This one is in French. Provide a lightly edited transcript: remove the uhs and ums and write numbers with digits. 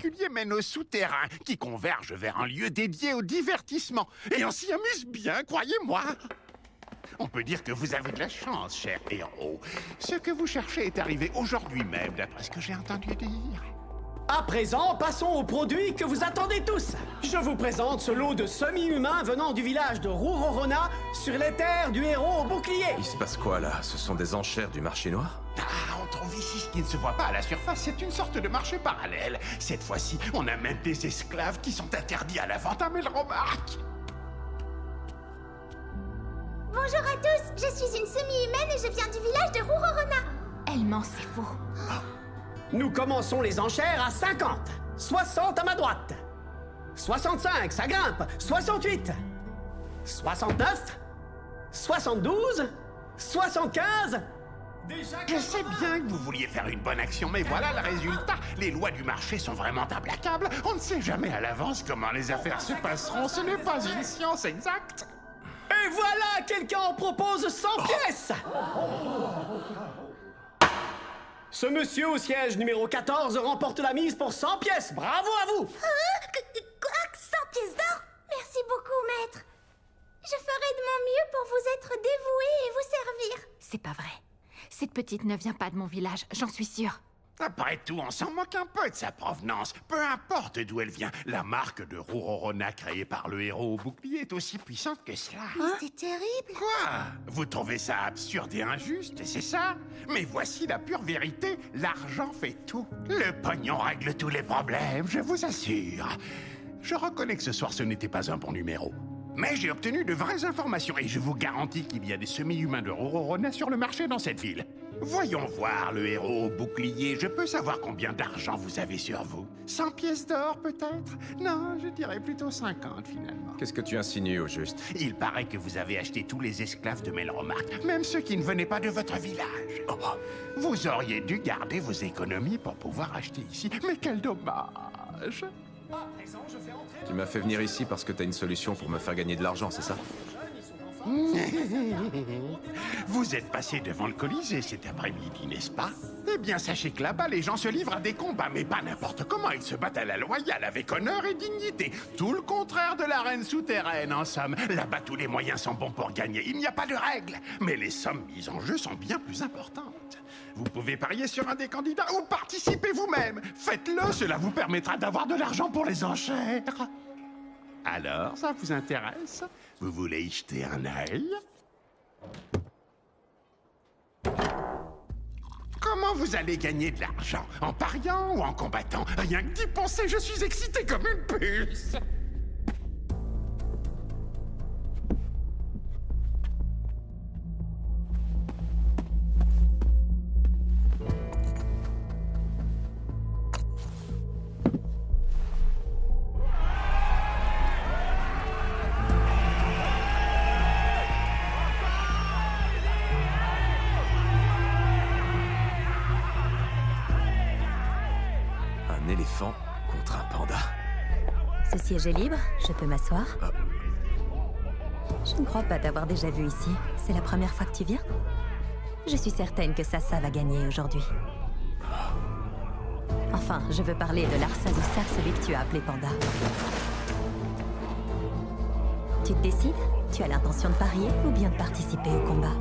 particulier mène au souterrain, qui converge vers un lieu dédié au divertissement. Et on s'y amuse bien, croyez-moi. On peut dire que vous avez de la chance, cher héros. Ce que vous cherchez est arrivé aujourd'hui même, d'après ce que j'ai entendu dire. À présent, passons au produit que vous attendez tous. Je vous présente ce lot de semi-humains venant du village de Rurorona sur les terres du héros au bouclier. Il se passe quoi là? Ce sont des enchères du marché noir? Ah, on trouve ici ce qui ne se voit pas à la surface. C'est une sorte de marché parallèle. Cette fois-ci, on a même des esclaves qui sont interdits à la vente à Melromark. Bonjour à tous, je suis une semi-humaine et je viens du village de Rurorona. Elle ment, c'est faux. Nous commençons les enchères à 50. 60 à ma droite. 65, ça grimpe. 68. 69. 72. 75. Déjà Je sais bien que vous vouliez faire une bonne action, mais voilà le résultat. Les lois du marché sont vraiment implacables. On ne sait jamais à l'avance comment les affaires se passeront. Ce n'est pas une science exacte. Et voilà, quelqu'un en propose 100 pièces. Ce monsieur au siège numéro 14 remporte la mise pour 100 pièces. Bravo à vous. Quoi 100 pièces d'or? Merci beaucoup, maître. Je ferai de mon mieux pour vous être dévoué et vous servir. C'est pas vrai. Cette petite ne vient pas de mon village, j'en suis sûre. Après tout, on s'en moque un peu de sa provenance. Peu importe d'où elle vient, la marque de Rurorona créée par le héros au bouclier est aussi puissante que cela. Mais c'est terrible. Quoi? Vous trouvez ça absurde et injuste, c'est ça? Mais voici la pure vérité, l'argent fait tout. Le pognon règle tous les problèmes, je vous assure. Je reconnais que ce soir ce n'était pas un bon numéro. Mais j'ai obtenu de vraies informations et je vous garantis qu'il y a des semi-humains de Rurorona sur le marché dans cette ville. Voyons voir le héros au bouclier. Je peux savoir combien d'argent vous avez sur vous? 100 pièces d'or peut-être? Non, je dirais plutôt 50 finalement. Qu'est-ce que tu insinues au juste? Il paraît que vous avez acheté tous les esclaves de Melromark, même ceux qui ne venaient pas de votre village. Oh, vous auriez dû garder vos économies pour pouvoir acheter ici. Mais quel dommage! À présent, je fais entrer... Tu m'as fait venir ici parce que t'as une solution pour me faire gagner de l'argent, c'est ça? Vous êtes passé devant le Colisée cet après-midi, n'est-ce pas? Eh bien, sachez que là-bas, les gens se livrent à des combats, mais pas n'importe comment. Ils se battent à la loyale, avec honneur et dignité. Tout le contraire de l'arène souterraine, en somme. Là-bas, tous les moyens sont bons pour gagner. Il n'y a pas de règles. Mais les sommes mises en jeu sont bien plus importantes. Vous pouvez parier sur un des candidats ou participer vous-même. Faites-le, cela vous permettra d'avoir de l'argent pour les enchères. Alors, ça vous intéresse? Vous voulez y jeter un œil? Comment vous allez gagner de l'argent? En pariant ou en combattant? Rien que d'y penser, je suis excité comme une puce! Un éléphant contre un panda. Ce siège est libre, je peux m'asseoir. Je ne crois pas t'avoir déjà vu ici. C'est la première fois que tu viens? Je suis certaine que Sassa va gagner aujourd'hui. Enfin, je veux parler de Larsazusa, celui que tu as appelé Panda. Tu te décides? Tu as l'intention de parier ou bien de participer au combat?